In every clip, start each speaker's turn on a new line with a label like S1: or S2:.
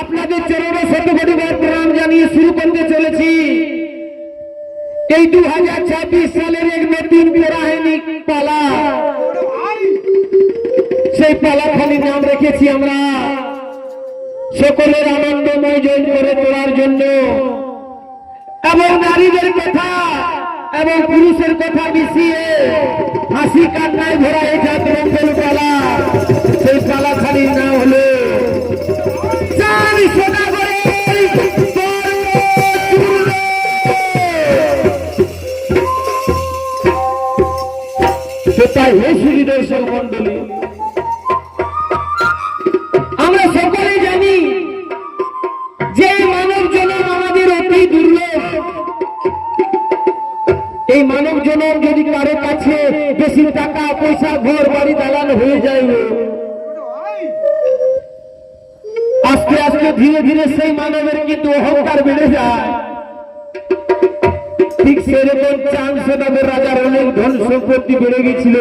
S1: আপনাদের চরণে শতকোটিবার প্রণাম জানিয়ে শুরু করতে চলেছি এই 2026 সালের এক নতুন পৌরাণিক পালা। সেই পালাখানির নাম রেখেছি আমরা সকলের আনন্দময় জয় করে তোলার জন্য, এবং নারীদের কথা এবং পুরুষের কথা মিশিয়ে হাসি কান্নায় ভরা এই জাতরঙ্গের পালা। সেই পালাখানির নাম হলো দর্শক মন্ডলী, আমরা সকলেই জানি যে মানব জনম আমাদের অতি দুর্লভ। এই মানব জনম যদি কারো কাছে বেশি টাকা পয়সা ঘর বাড়ি দালান হয়ে যায়, আস্তে আস্তে ধীরে ধীরে সেই মানবের কিন্তু অহংকার বেড়ে যায়। ঠিক সেরকম চাঁদ সদাগর রাজার অনেক ধন সম্পত্তি বেড়ে গেছিল,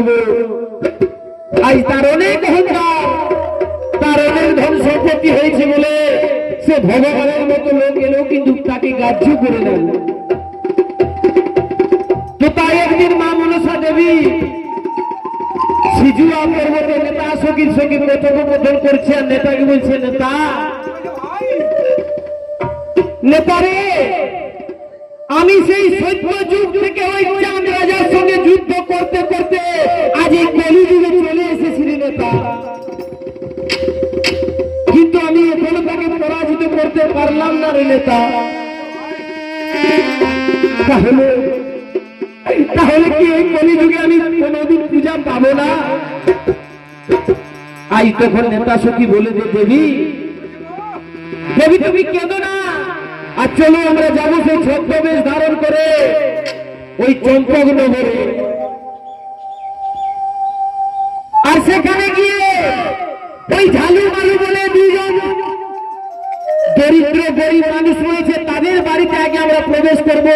S1: আজ তার অনেক অহংকার, তার অনেক ধন সম্পত্তি হয়েছে বলে সে ভগবানের মতো লোক এলেও কিন্তু তাকে গ্রাহ্য করে নেন। তো তাই একদিন মা মনসা দেবী সিজুয়া পর্বতে নেতা সখীর সঙ্গে কথোপকথন করছে, আর নেতাকে বলছে, নেতা নেতারে, আমি সেই সত্য যুগ থেকে ওই চাঁদ রাজার সঙ্গে যুদ্ধ করতে করতে আজ এই কলিযুগে চলে এসেছি নেতা, কিন্তু আমি এখনো তাকে পরাজিত করতে পারলাম না রে নেতা। তাহলে কি এই কলিযুগে আমি কোনদিন পূজা পাবো না? আজ তখন নেতা সখী বলে দে, দেবী দেবী তুমি কেঁদো না, আর চলো আমরা যাবো সেই ছদ্মবেশ ধারণ করে ওই চম্পক নগরে, আর সেখানে গিয়ে ওই ঝালু মালু বলে দুজন দরিদ্র গরিব মানুষ রয়েছে, তাদের বাড়িতে আগে আমরা প্রবেশ করব,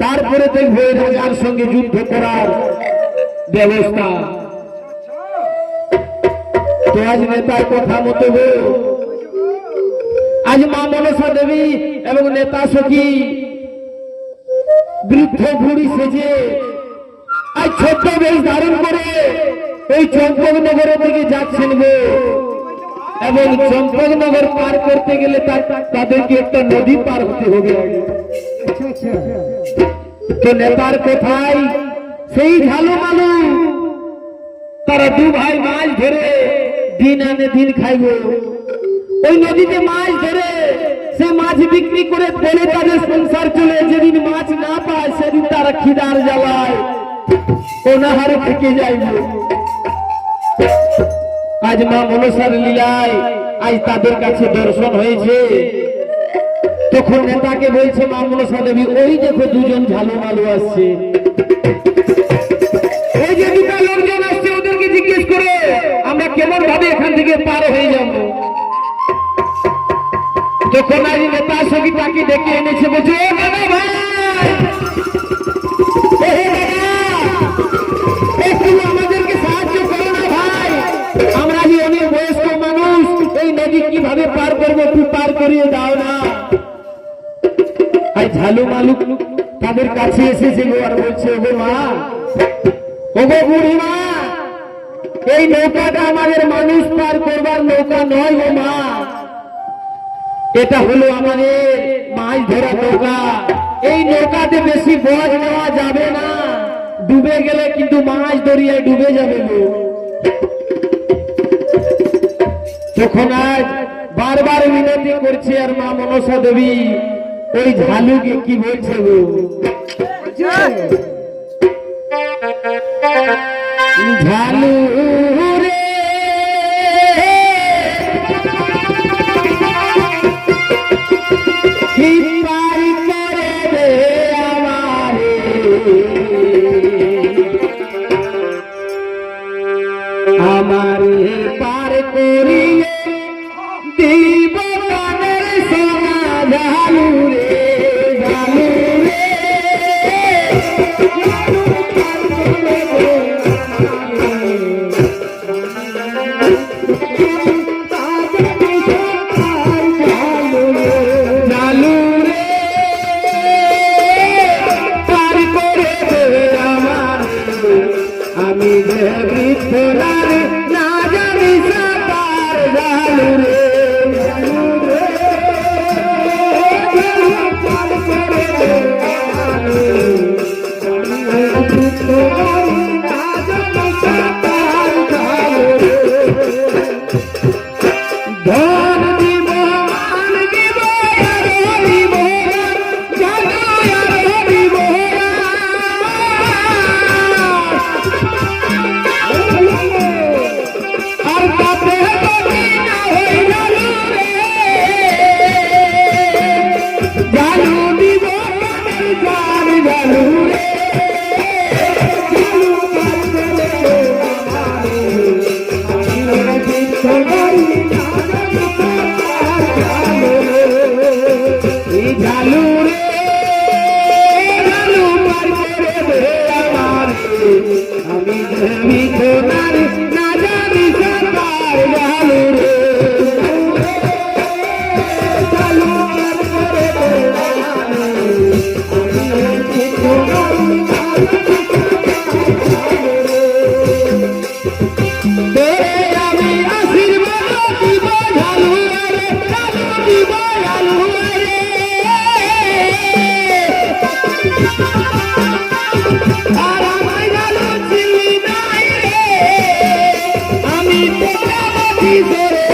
S1: তারপরে দেখবো রাজার সঙ্গে যুদ্ধ করার ব্যবস্থা। তো আজ নেতার কথা মতো আজ মা মনসা দেবী এবং নেতা সখী বৃদ্ধ বুড়ি সেজে আজ ছোট্ট বেশ ধারণ করে ওই চম্পকনগরের দিকে যাচ্ছেন গো। এবং চম্পকনগর পার করতে গেলে তাদেরকে একটা নদী পার হতে হবে। তো নেতার কোথায় সেই ঝালু মালু, তারা দু ভাই মাছ ধরে দিন আনে দিন খাইব, ওই নদীতে মাছ ধরে সে মাছ বিক্রি করে তেলে তাদের সংসার চলে। যেদিন মাছ না পায় সেদিন তারা খিদার জ্বালায় অনাহারে থেকে যাইবে। আজ মা মনসার লীলায় আজ তাদের কাছে দর্শন হয়েছে। তখন নেতাকে বলছে মা মনসা দেবী, ওই দেখো দুজন ঝালু মালু আসছে, ওই যে দুটা লোকজন আসছে, ওদেরকে জিজ্ঞেস করে আমরা কেমন ভাবে এখান থেকে পার হয়ে যাব। যখন আজ নেতা সঙ্গী তাকে ডেকে এনেছে, বলছে ও দাদা ভাই, একটু আমাদেরকে সাহায্য করো না ভাই, আমরা যে অনেক বয়স্ক মানুষ, এই নদী কিভাবে পার করবো, তুই পার করিয়ে দাও না। আজ ঝালু মালু তাদের কাছে এসেছে আর বলছে, ওগো মা, ওগো বুড়ি মা, এই নৌকাটা আমাদের মানুষ পার করবার নৌকা নয় গো মা, এটা হলো আমাদের মাছ ধরা নৌকা। এই নৌকাতে বেশি বোঝ নেওয়া যাবে না, ডুবে গেলে কিন্তু মাছ দরিয়ায় ডুবে যাবে গো। তখন আজ বারবার মিনতি করছে, আর মা মনসা দেবী ওই ঝালুকে কি বলছে গো, ঝালু রে আমারে পার করিয়ে দিব কানের সোনা, ঝালু রে ঝালু রে আমি মোটামুটি ধরে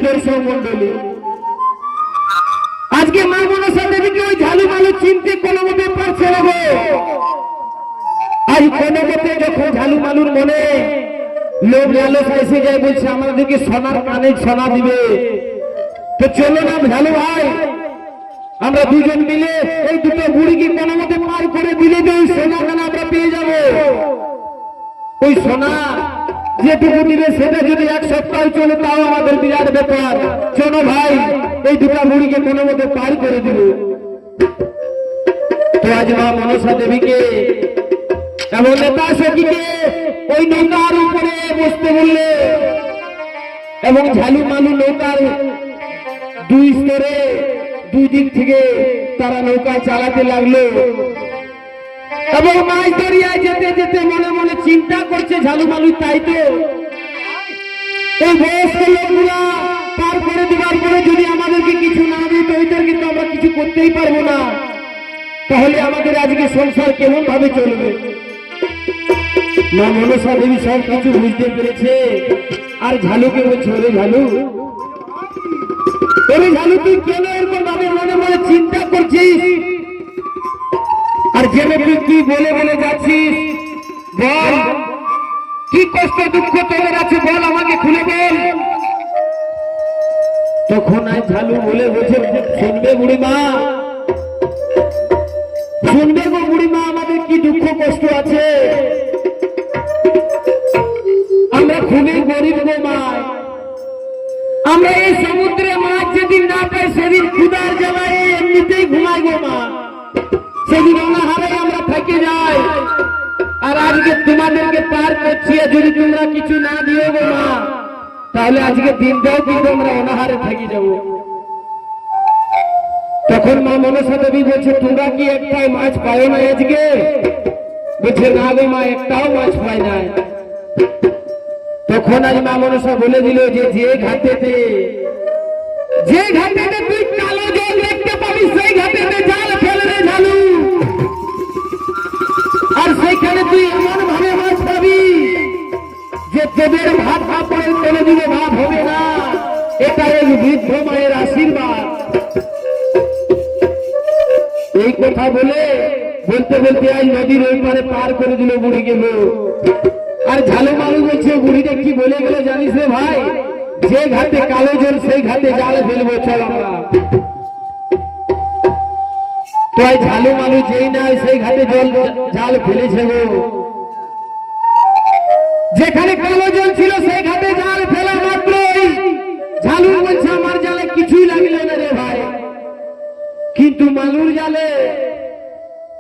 S1: দর্শক মন্ডলী, আজকে মা মনসা দেবীকে ওই ঝালু মালু চিনতে কোনো মতে পারছে না গো। আজ কোনো মতে যখন ঝালু মালুর মনে লোভ লালসা এসে যায়, বলছে আমাদেরকে সোনার কানে সোনা দিবে, তো চলো না ঝালু ভাই আমরা দুজন মিলে এই দুটো বুড়িকে কোনো মতে পার করে দিলে যে ওই সোনা কানে আমরা পেয়ে যাব। ওই সোনা যেটুকু দিবে সেটা যদি এক সপ্তাহ চলে তাও আমাদের বিরাট ব্যাপার। চলো ভাই এই দুটা বুড়িকে কোনো মতে পার করে দিব। তো আজ মা মনসা দেবীকে এমন নেতা সখীকে ওই নৌকার উপরে বসতে বললে এবং ঝালু মালু নৌকার দুই স্তরে দুই দিক থেকে তারা নৌকা চালাতে লাগলো এবং মাছ দরিয়ায় যেতে যেতে মনে মনে চিন্তা করছে ঝালু মালু, তাই তো এই বয়স্ক লোকগুলা পার করে দেওয়ার পরে যদি আমাদেরকে কিছু না দিই তো ওইটার কিন্তু আমরা কিছু করতেই পারবো না, তাহলে আমাদের আজকে সংসার কেমন ভাবে চলবে। মা মনসা দেবী সব কিছু বুঝতে পেরেছে আর ঝালুকে বলছে, ওরে ঝালু, ওরে ঝালু তুই কেন এরকম ভাবে মনে মনে চিন্তা করছিস আর জেনে তুই কি বলে বলে যাচ্ছিস, বল কি কষ্ট দুঃখ তোদের আছে বল, আমাকে খুলে বল। তখন আজ ঝালু বলে বলছে, শুনবে বুড়িমা, শুনবে গো বুড়িমা, আমাদের কি দুঃখ কষ্ট আছে, আমরা খুবই গরিব গো মা, আমরা এই সমুদ্রে মাছ যেদিন না পাই সেদিন ক্ষুধার জ্বালায় এমনিতেই ঘুমাই গো মা, সেদিন অনাহারে আমরা থেকে যাই, আর আজকে তোমাদেরকে পার করছি, যদি তোমরা কিছু না দিও গো মা তাহলে আজকে দিনটাও কিন্তু আমরা অনাহারে থেকে যাব। তখন মা মনসা দেবী বলছে, তোমরা কি একটাই মাছ পাও না আজকে? বলছে, না গো মা, একটাও মাছ পাই না। তখন আজ মা মনসা বলে দিল যে যে ঘাটেতে তুই কালো জল দেখতে পাবি সেই ঘাটেতে জাল ফেলে রে ঝালু, আর সেইখানে তুই এমন ভাবে মাছ পাবি যে তোদের ভাত কাপড়ের তেলে দিলে ভাত হবে না, এটা এক বৃদ্ধ মায়ের আশীর্বাদ। এই কথা বলে বলতে বলতে আজ নদীর ওই পারে পার করে দিল বুড়ি গেল। আর ঝালু মালু বলছে, বুড়িটা কি বলে গেল জানিস রে ভাই, যে ঘাটে কালো জল সেই ঘাটে জাল ফেলবো, চল আমরা। তো এই ঝালু মালু যেই না সেই ঘাটে জাল ফেলেছে গো, যেখানে কালো জল ছিল সেই ঘাটে জাল ফেলা মাত্রই ঝালু বলছে, আমার জালে কিছুই লাগলো না রে ভাই, কিন্তু মালুর জালে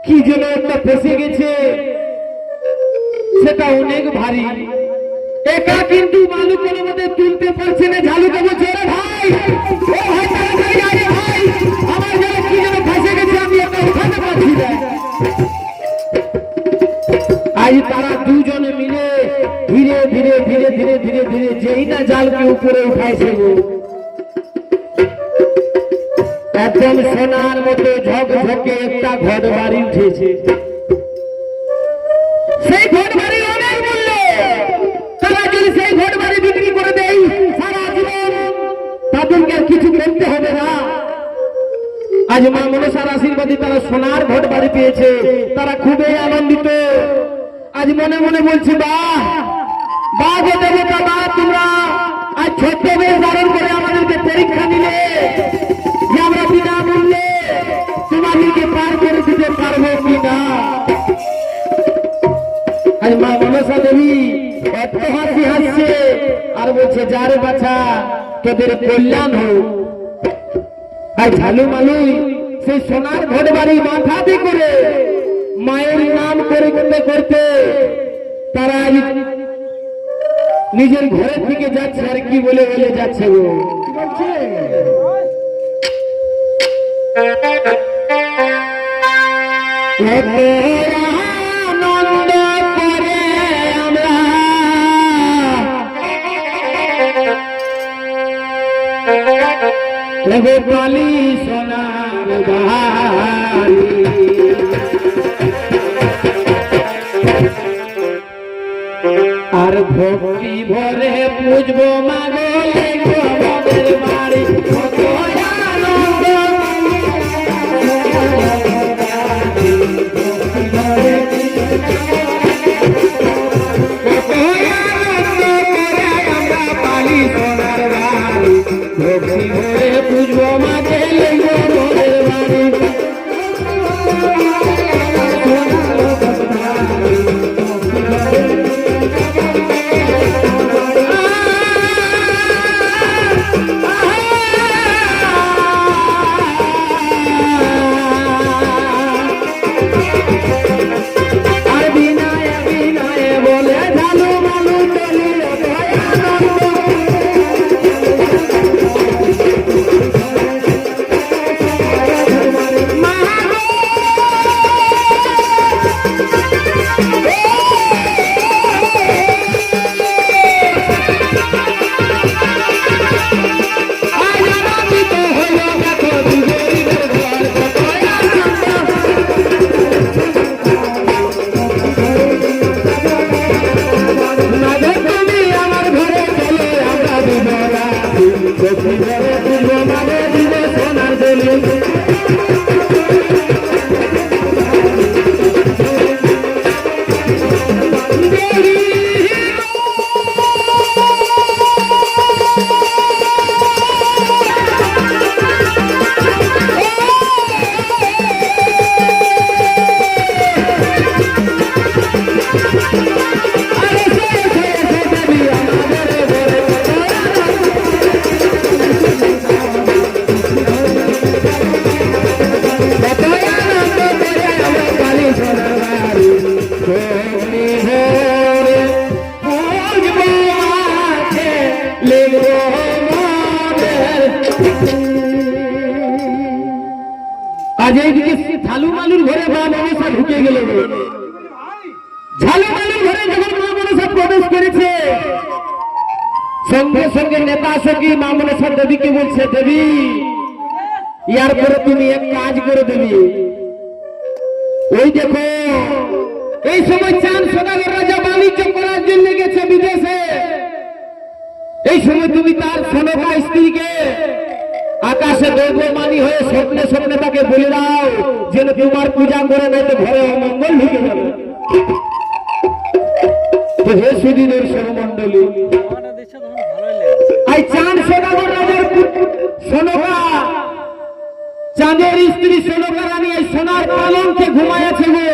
S1: কি যেন একটা ফেসে গেছে, সেটা অনেক ভারী, একা কিন্তু মালু কোনো মতে তুলতে পারছে না। ঝালুকে বলছে, রে ভাই, ও ভাই তাড়াতাড়ি আয় রে ভাই, আমার জালে কি যেন ফেসে গেছে, আমি এটা উঠাতে পারছি না। আজ তারা দুজনে মিলে ধীরে ধীরে ধীরে ধীরে ধীরে ধীরে যেই না জালকে উপরে উঠাইছে গো, একদম সোনার মতো ঝকঝকে একটা ঘর বাড়ি উঠেছে। সেই ঘর বাড়ি অনেক মূল্য, তারা যদি সেই ঘর বাড়ি বিক্রি করে দেয় সারা জীবন তাদেরকে আর কিছু করতে হবে না। আজ মা মনসার আশীর্বাদে তারা সোনার ঘর বাড়ি পেয়েছে, তারা খুবই আনন্দিত। আজ মনে মনে বলছি, বাহ বাহ গো দেবতা, বাহ, তোমরা আজ ছোট্ট বেশ ধারণ করে আমাদেরকে পরীক্ষা নিলে যে আমরা বিনামূল্যে তোমাদেরকে পার করে দিতে পারবো কিনা। আজ মা মনসা দেবী এত হাসি হাসছে আর বলছে, যারে বাছা তোদের কল্যাণ হোক। আর ঝালু মালুই সেই সোনার ঘর বাড়ি মাথাতে করে মায়ের নাম করে করতে করতে তারা নিজের ঘরের দিকে যাচ্ছে। আর কি বলে বলে যাচ্ছে গো, আনন্দ করে আমরা পালি সোনার বাড়ি। আর ভক্তি ভরে পুজবো মাগো আমাদের বাড়ি। আজ এইদিকে ঝালু মালুর ঘরে মা মনসা ঢুকে গেল। ঝালু মালুর ঘরে যখন মা মনসা প্রবেশ করেছে, সঙ্গে সঙ্গে নেতা সঙ্গী মা মনসা দেবীকে বলছে, দেবী ইয়ার পরে তুমি এক কাজ করে দেবী। ওই দেখো এই সময় চাঁদ সদাগর রাজা বাণিজ্য করার জন্য গেছে বিদেশে। এই সময় তুমি তার সোনকা স্ত্রীকে আকাশে দৈবমানী হয়ে স্বপ্নে স্বপ্নে তাকে বলে দাও যেন তোমার পূজা করে নয়তো ঘরে অমঙ্গল ঢুকে যাবে। তো হে সুদিনের সরমণ্ডলী, এই চাঁদ সদাগর রাজার সোনকা, চাঁদের স্ত্রী সোনকা রানী এই সোনার পালঙ্কে ঘুমায় আছে গো।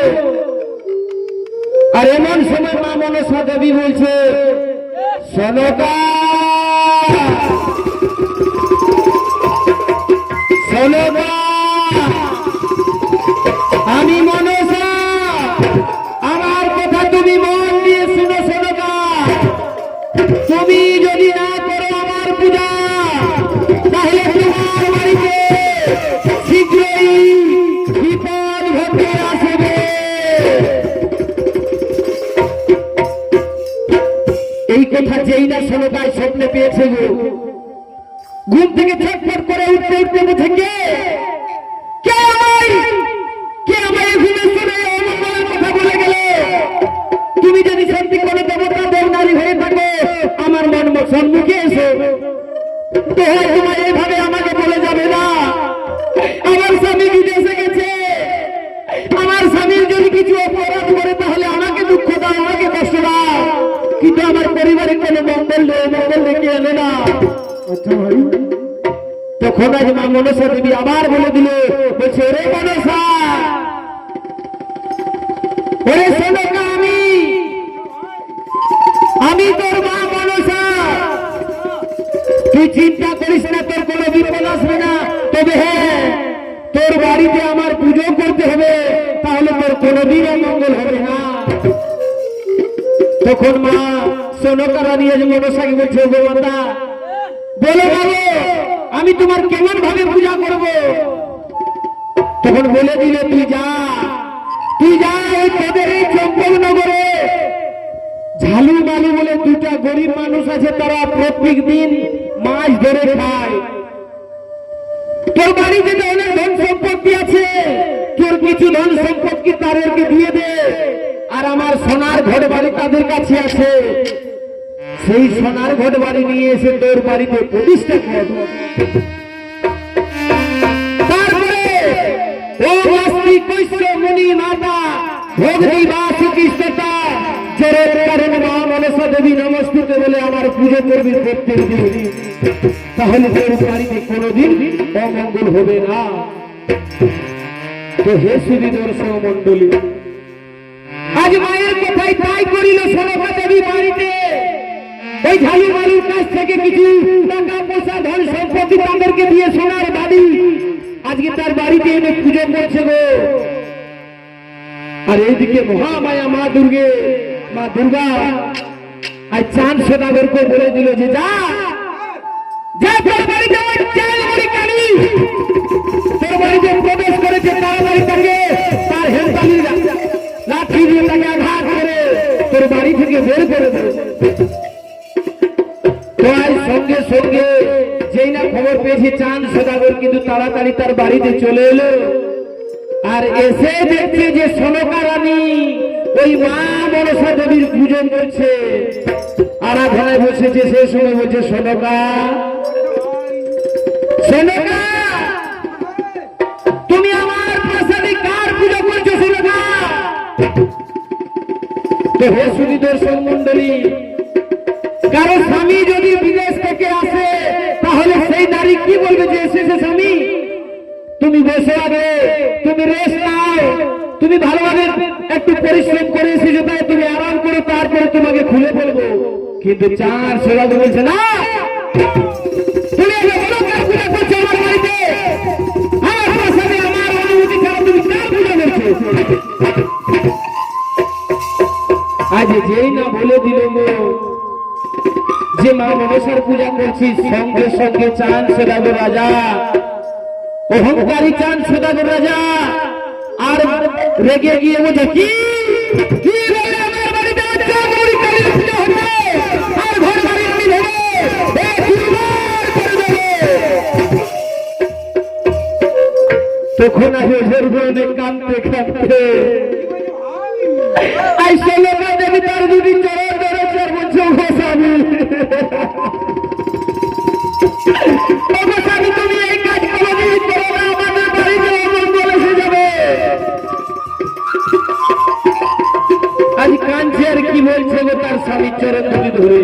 S1: আর এমন সময় মা মনসা দেবী বলছে, সোনকা সোনকা, আমি মনসা, আমার কথা তুমি মন দিয়ে শুনো সোনকা। তুমি যদি না করো আমার পূজা, তাহলে তোমার বাড়িতে শীঘ্রই বিপদ ঘটে আসবে। এই কথা যেই না সোনকায় স্বপ্নে পেয়েছে গো, ঘুম থেকে ছটফট করে উঠতে উঠতে থেকে কে আমায় ঘুমে শুনে অমঙ্গলের কথা বলে গেল। তুমি যদি সত্যি করে দেবতা দেবনারী হয়ে থাকো, আমার মন সম্মুখে এসো। তো তোমায় এইভাবে আমাকে বলে যাবে না। আমার স্বামী বিদেশে গেছে, আমার স্বামীর যদি কিছু অপরাধ করে তাহলে আমাকে দুঃখ দাও, আমাকে কষ্ট দাও, কিন্তু আমার পরিবারের কোনো মঙ্গল ডেকে এনে না। তখন আজ মা মনসা দেবী আবার বলে দিল, বলছে ওরে মনসা, ওরে সোনকা, আমি তোর মা মনসা, তুই চিন্তা করিস না, তোর কোনো বিপদ আসবে না। তবে হ্যাঁ, বাড়িতে আমার পুজো করতে হবে, তাহলে তোর কোনোদিন অমঙ্গল হবে না। তখন মা সনকা রানী আজ মনসাকে বলছে, গো মাতা বলো বলো আমি তোমার কেমন ভাবে পূজা করব? তখন বলে দিলে, তুই যা ওই তোদের এই চম্পকনগরে ঝালু মালু বলে দুটা গরিব মানুষ আছে, তারা প্রত্যেক দিন মাছ ধরে খায়। তোর বাড়িতে তো অনেক ধন সম্পত্তি আছে, তোর কিছু ধন সম্পত্তি তাদেরকে দিয়ে দে, আর আমার সোনার ঘর বাড়ি তাদের কাছে আছে, সেই সোনার ঘর বাড়ি নিয়ে এসে তোর বাড়িতে প্রতিষ্ঠা কর। তারপরে ও মাস্তি কৈশ্য মুনি মাতা ভগবতী বাসু কৃষ্ণতা জোরের কারণে মা মনসা দেবী নমস্তুতে বলে আমার পুজো করবি প্রত্যেক দিন, তাহলে তোর বাড়িতে কোনোদিন অমঙ্গল হবে না। তো হে শ্রী দর্শক মন্ডলী, আজ মায়ের কোথায় তাই করিল সনকা দেবী বাড়িতে ওই ঝালু মালুর কাছ থেকে কিছু টাকা পয়সা ধন সম্পত্তি তাদেরকে দিয়ে সোনার বাড়ি আজকে তার বাড়িতে এনে পুজো করছে গো। আর এইদিকে মহামায়া মা দুর্গা আজ চাঁদ সদাগরকে বলে দিল যে যা তোর বাড়িতে ওই চাঁদমণি কালী তোর বাড়িতে প্রবেশ করেছে, তাড়াতাড়ি তাকে তার হেলতালি লাঠি দিয়ে তাকে আঘাত করে তোর বাড়ি থেকে বের করে দেবে। সঙ্গে সঙ্গে যেই না খবর পেয়েছে চাঁদ সদাগর কিন্তু তাড়াতাড়ি তার বাড়িতে চলে এলো, আর এসে দেখছে যে সনকা রানী ওই মা মনসা দেবীর পুজো করছে, আরাধনায় বসেছে। সেই সময় বলছে, সনকা তুমি আমার প্রাসাদে কার পুজো করছো সনকা? তো হে শ্রী দর্শক মন্ডলী, কারো স্বামী যদি বিদেশ থেকে আসে তাহলে সেই নারী কি বলবে যে এসেছে স্বামী, তুমি বসে আগে, তুমি রেস্ট নাও, তুমি ভালোভাবে একটু পরিশ্রম করে এসেছো, তাই তুমি আরাম করো, তারপরে তোমাকে খুলে ফেলবো। কিন্তু চার সদাগর বলছে, না তুমি পূজা করছো আমার বাড়িতে, আমার প্রাসাদে আমার অনুমতি ছাড়া তুমি কার পূজা করছো? আজ যেই না বলে দিল যে মা মনসার পূজা করছি, সঙ্গে সঙ্গে চাঁদ সদাগর রাজা, অহংকারী চাঁদ সদাগর রাজা আর রেগে গিয়ে বলছে, কি বলে আমার বাড়িতে চাঁদমণি কালীর পূজা হবে আর ঘর বাড়ি আমি ধরে তখন আমি কাঁদতে কাঁদতে আইসা লোকা দেবী তার দুটি চরণ ধরেছে, বলছে গোস্বামী তুমি এই কাজ কোনোদিন করো না, আমাদের বাড়িতে অমঙ্গল এসে যাবে। আজ কাঁদছে আর কি বলছে গো তার স্বামীর চরণ দুটি ধরে,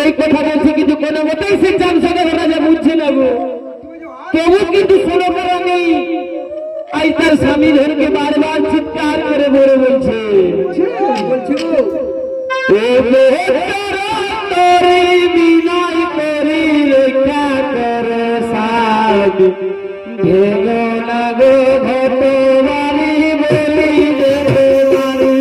S1: এই কথা বলছি কিন্তু কোনো মতেই সে চাঁদ সদাগর রাজা বুঝছে না গো। তবু কিন্তু শোনো নেই, আজ তার স্বামী ধরকে বারবার চিৎকার করে বলে বলছে বিনয় করি রেখা কর সাদ ভেগো না গো ঘট বাড়ি বলি দেবে বাড়ি।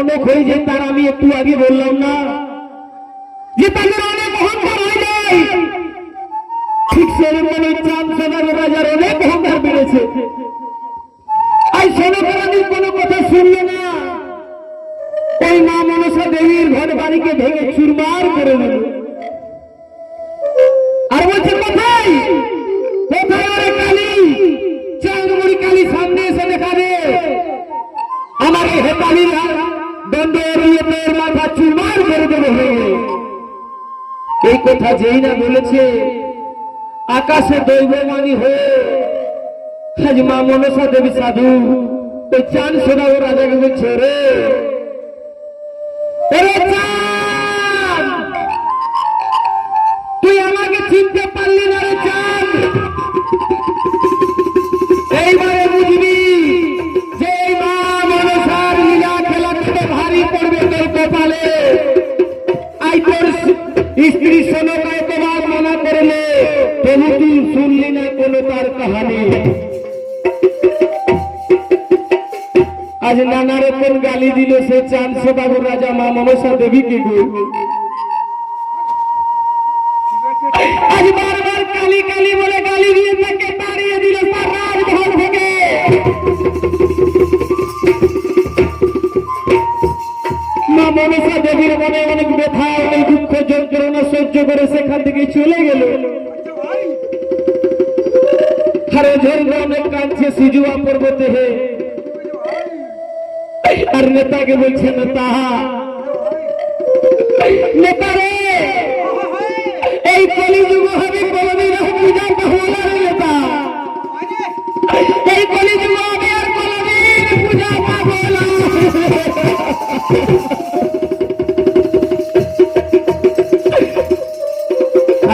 S1: অনেক হয়ে যায় তার, আমি একটু আগে বললাম না যে তাদের অনেক অহংকার হয়ে যায়, ঠিক সেরকম চাঁদ সদাগর রাজার অনেক অহংকার বেড়েছে। আজ সোনারানীর কোনো কথা শুনলো না, ওই মা মনসা দেবীর ঘর বাড়িকে ভেঙে চুরমার করে দিল। আর বলছে কোথায় কোথায় ওরে কালী, চাঁদমুড়ি কালী সামনে এসে দেখা দে, আমার এই হেতালির দণ্ডের মাথা চুরমার করে দেবে হয়ে। এই কথা যেই না বলেছে, আকাশে দৈবমানি হয়ে আজ মা মনসা দেবী সাধু ওই চাঁদ সদাগর রাজাকে বলছে, রে চাঁদ তুই আমাকে চিনতে পারলি না রে চাঁদ, এইবারে বুঝবি যে মা মনসার লীলা খেলা থেকে ভারী পড়বে তোর কপালে। আই তোর স্ত্রী সোনকা এতবার মানা করলে তবু তুই শুনলি না কোনো তার কাহানি। আজ নানা রকম গালি দিল সে চাঁদ সদাগর রাজা মা মনসা দেবীকে গো। আজ বারবার কালী কালী বলে গালি দিয়ে তাকে তাড়িয়ে দিল তার রাজঘর থেকে। মা মনসা দেবীর মনে অনেক ব্যথা অনেক দুঃখ যন্ত্রণা সহ্য করে সেখান থেকে চলে গেল। আরে ঝরনা অনেক কাঁদছে সিজুয়া পর্বতে হে। আর নেতাকে বলছে নেতা, নেতা রে এই কলিযুগ হবে কোনদিন পূজার বাহুলা রে নেতা, এই কলিযুগ হবে আর কোনদিন পূজা বাহুলা।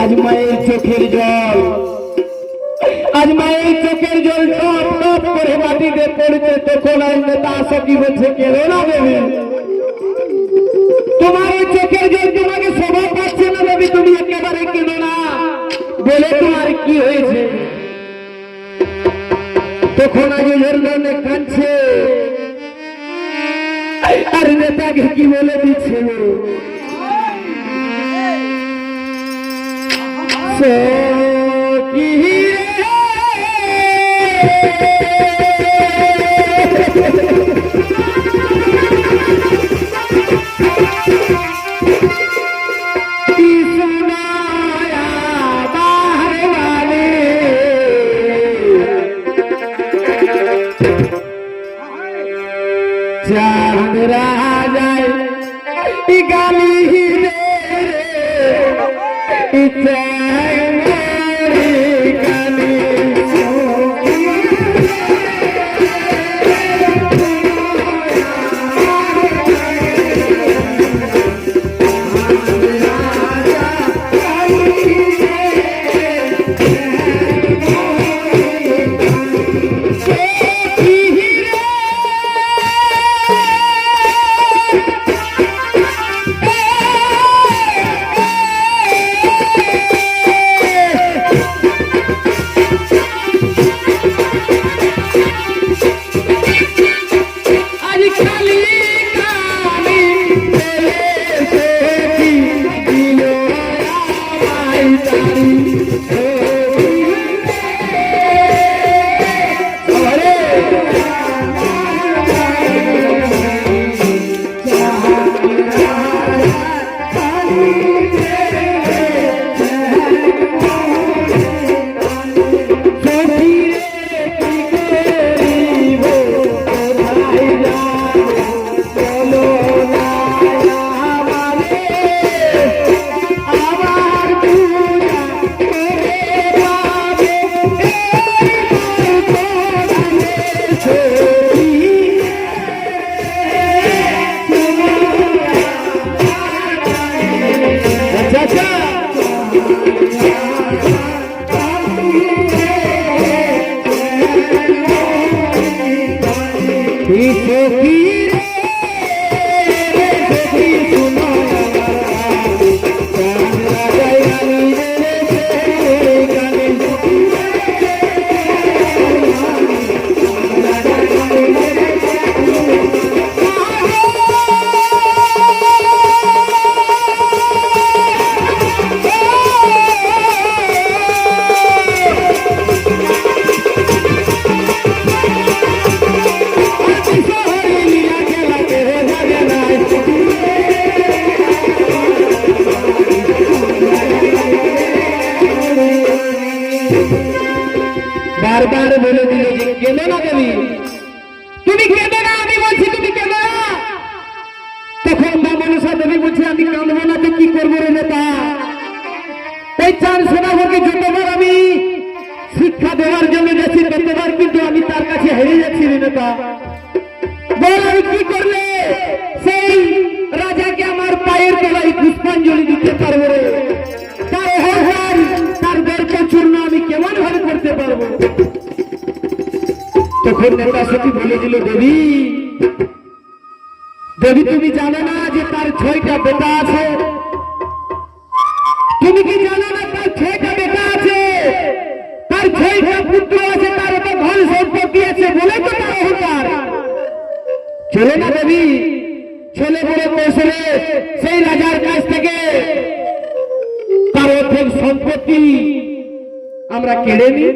S1: আজ মায়ের চোখের জল, আজ মায়ের চোখের জল টপ টপ করে মাটিতে পড়ছে, তখন আজ নেতা সখী বলছে কেন না দেবী, তোমার ওই চোখের জল তোমাকে শোভা পাচ্ছে না দেবী, তুমি একেবারে কেন না বলে তোমার কি হয়েছে। তখন আজ ঝরনা কাঁদছে আর নেতাকে কি বলে দিচ্ছে, সখী चांद राजाए गाली रे बार-बार बोले दिले যে কেন না দেবী তুমি কেন না আমি বলছি তুমি কেন না তখন মা মনসা দেবী বলছে আমি কাঁদবো না তো কি করবো রে নেতা এই চার সেনাপতিকে যতবার আমি শিক্ষা দেওয়ার জন্য যাচ্ছি ততবার কিন্তু আমি তার কাছে হেরে যাচ্ছি রে নেতা বল আমি কি করলে সেই রাজাকে আমার পায়ের তলায় পুষ্পাঞ্জলি দিতে পারবো রে তার অহংকার তার গর্ব চূর্ণ আমি কেমন ভাবে করতে পারবো তখন নেতা সতী বলে দিল দেবী দেবী তুমি জানো না যে তার 6টা বেটা আছে তুমি কি জানো না তার 6টা বেটা আছে তার 6টা পুত্র আছে তার একটা ধন সম্পত্তি আছে বলে তো তার অহংকার চলে না দেবী ছেলে বলে কৌশলে সেই রাজার কাছ থেকে তার অর্ধেক সম্পত্তি আমরা কেড়ে নিই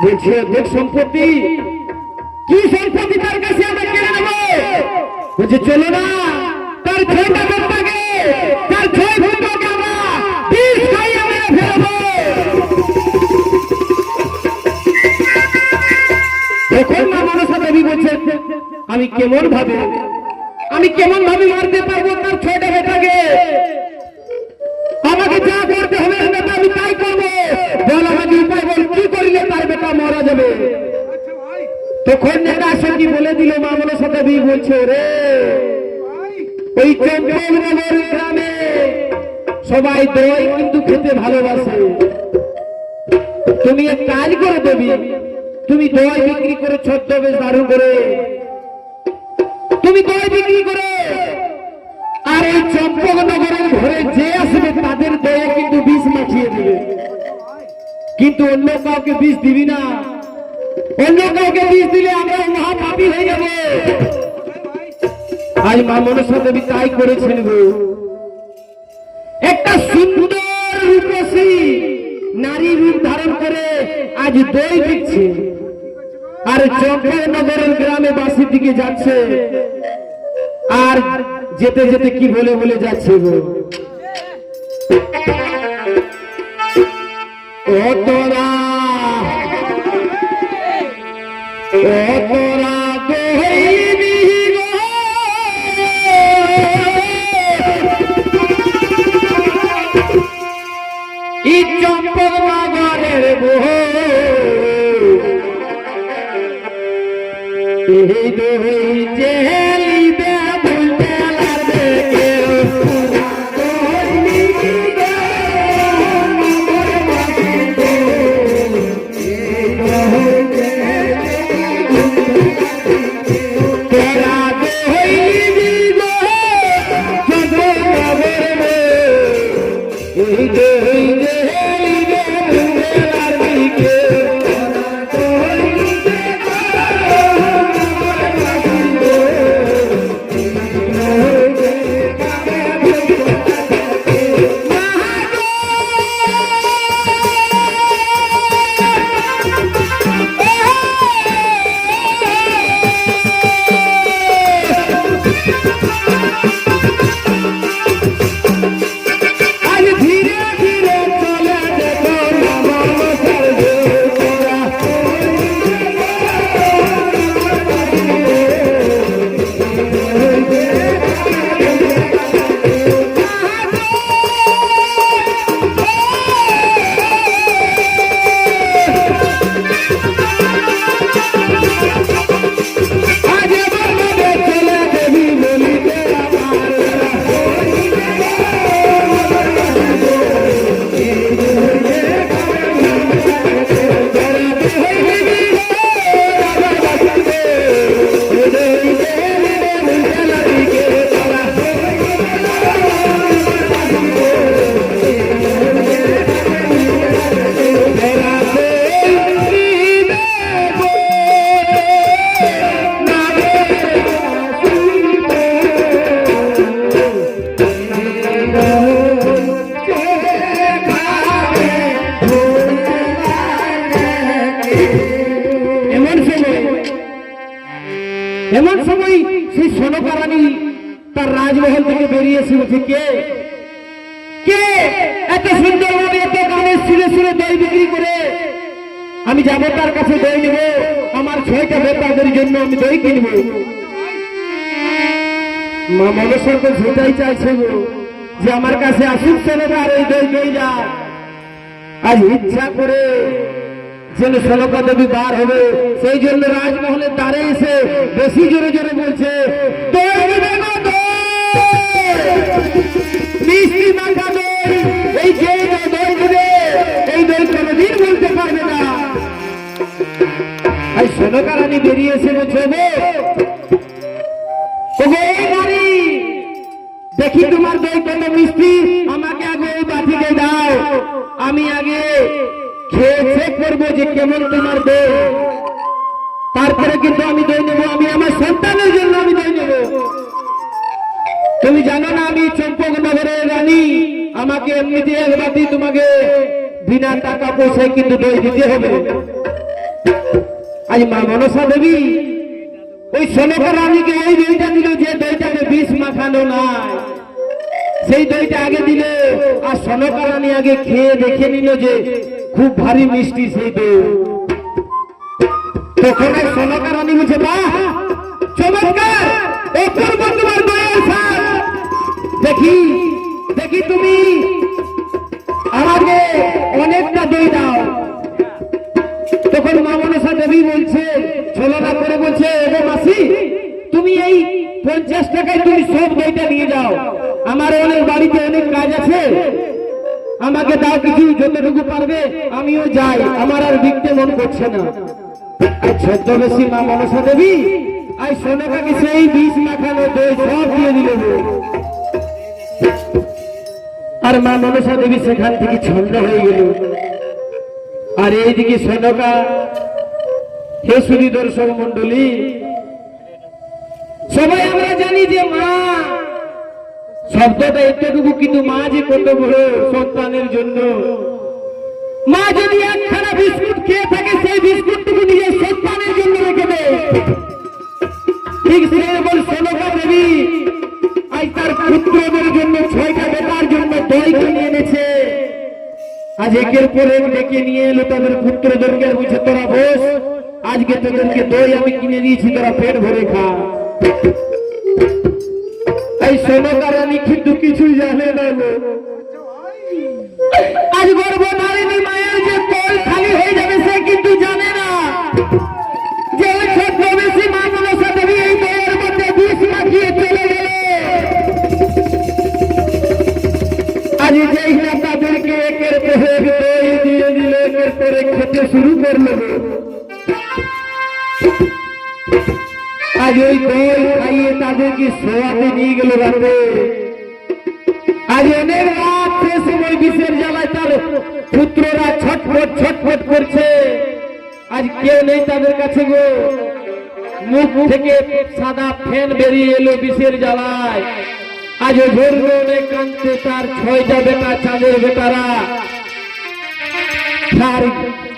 S1: বলছে অর্ধেক সম্পত্তি কি সম্পত্তি তার কাছে আমরা কেড়ে নেব বলছে চলো না তার 6টা বেটাকে তার 6 পুত্রকে আমরা বিষ খাইয়ে মেরে ফেলবো তখন মা মনসা দেবী বলছেন আমি কেমন ভাবে মারতে পারবো তার 6টা বেটাকে আমাকে যা করতে হবে নেতা আমি তাই করবো বল আমাকে উপায় বল কি করলে তার বেটা মারা যাবে তখন নেতা সঙ্গী বলে দিল মা মনসা দেবী বলছে রে ওই চম্পকনগর গ্রামে সবাই দই কিন্তু খেতে ভালোবাসে তুমি এক কাজ করে দেবী তুমি দই বিক্রি করে ছদ্মবেশ ধারণ করে তুমি দই বিক্রি করে আর এই চম্পকনগরের ঘরে যে আসবে তাদের দয়ে কিন্তু বিষ মাখিয়ে দিবে কিন্তু অন্য কাউকে বিষ দিবি না অন্য কাউকে বিষ দিলে আমরা মহাপাপী হয়ে যাব আজ মা মনসা দেবী তাই করেছেন গো একটা সুন্দর রূপসী নারী রূপ ধারণ করে আজ দই বিকছে আর চম্পকনগরের গ্রামে বাসির দিকে যাচ্ছে আর যেতে যেতে কি বলে বলে যাচ্ছে গো ও তোরা এই দই চেলিবে ভুলতে লাগবে কেউ তোরা দইবি গো যত করবে এই দই চেলিবে ভুলতে লাগবে কেউ এমন সময় সেই সনকা রানী তার রাজমহল থেকে বেরিয়েছে বলছে কে কে এত সুন্দর ভাবে এত গানের সুরে সুরে দই বিক্রি করে আমি যাবো তার কাছে দই নেব আমার 6টা বেটাদের জন্য আমি দই কিনবো মা মনসার তো সেটাই চাইছে গো যে আমার কাছে আসুক সনকা আর এই দই নিয়ে যা আজ ইচ্ছা করে যেন সনকা দেবী বার হবে সেই জন্য রাজমহলের দ্বারে এসে বেশি জোরে জোরে বলছে মিষ্টি মাখা দই এই যে দই দেবে এই দই কোনোদিন বলতে পারবে না এই সনকা রানী বেরিয়ে এসে বলছে নারী দেখি তোমার দই কত মিষ্টি আমাকে আগে ওই বাটিকে দাও আমি আগে খেয়ে চেক করবো যে কেমন তোমার দই তারপরে কিন্তু আমি দই নেবো আমি আমার সন্তানের জন্য আমি দই নেব তুমি জানো না আমি চম্পকনগরের রানী আমাকে এমনিতে এক বাটি তোমাকে বিনা টাকা পয়সায় কিন্তু দই দিতে হবে আজ মা মনসা দেবী ওই সনকা রানীকে ওই দইটা দিল যে দইটাকে বিষ মাখানো নাই সেই দইটা আগে দিল আর সনকা রানী আগে খেয়ে দেখে নিল যে খুব ভারী মিষ্টি সেই দই তখন সনকা রানী বলছে বাহ চমৎকার অপূর্ব তোমার দইয়ের স্বাদ দেখি দেখি তুমি আমাকে অনেকটা দই দাও তখন মা মনসা দেবী বলছে ছলনা করে বলছে এগো মাসি তুমি এই 50 টাকায় তুমি সব দইটা নিয়ে যাও আমার অনেক বাড়িতে অনেক কাজ আছে আমাকে দাও কিছু যতটুকু পারবে আমিও যাই আমার আর বিকতে মন করছে না ছদ্মবেশী মা মনসা দেবী আর সনকাকে সেই বিষ মাখানো দই সব দিয়ে দিল আর মা মনসা দেবী সেখান থেকে ছন্দ হয়ে গেল আর এইদিকে সনকা হে সুধী দর্শক মন্ডলী সবাই আমরা জানি যে মা শব্দটা এতটুকু কিন্তু মা যে কত বড় সন্তানের জন্য মা যদি একখানা বিস্কুট খেয়ে থাকে সেই বিস্কুটটুকু নিজের সন্তানের জন্য রেখে দেয় ঠিক সেরকম সনকা দেবী আজ তার পুত্রদের জন্য 6টা বেটার জন্য দই কিনে এনেছে আজ একের পর এক ডেকে নিয়ে এলো তাদের পুত্রদেরকে বলছে তোরা বস আজকে তোদেরকে দই আমি কিনে দিয়েছি তোরা পেট ভরে খা এই সনকা রানী কিন্তু কিছুই জানে না আজ গর্ভধারিণী মায়ের যে কোল খালি হয়ে যাবে সে কিন্তু জানে না যে ওই ছদ্মবেশী মা শুরু করলো। আজ ওই দই খাইয়ে তাদেরকে শোয়াতে নিয়ে গেল রাতে। আজ অনেক রাত সে সময় বিষের জ্বালায় তার পুত্ররা ছটফট ছটফট করছে। আজ কেউ নেই তাদের কাছে গো। মুখ থেকে সাদা ফেন বেরিয়ে এলো বিষের জ্বালায়। আজ ধরলো অনেক কাঁদতে তার 6টা বেটা চাঁদের বেটারা।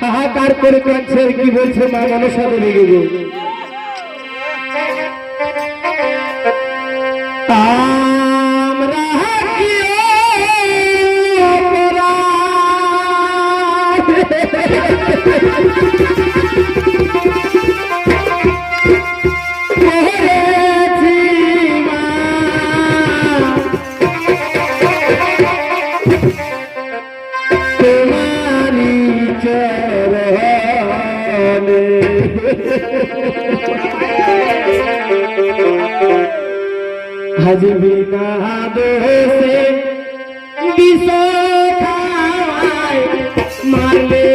S1: হাহাকার করে কাঁদছে। কি বলছে মা মনসা দেবী গো, আমরা কি আজ বিনা দোষে বিষ খায় মারলে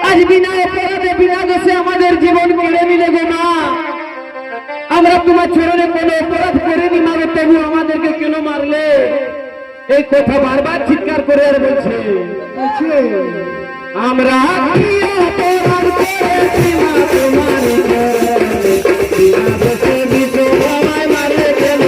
S1: আজ বিনা অপরাধে বিনা দোষে আমাদের জীবন কেড়ে নিলে গো মা। আমরা তোমার চরণে কোনো অপরাধ করিনি মা, তবু আমাদেরকে কেন মারলে? এই কথা বারবার চিৎকার করে আর বলছে আমরা কি অপরাধ করেছি মা তোমার চরণে, বিনা দোষে বিষ আমায় মারলে কেন?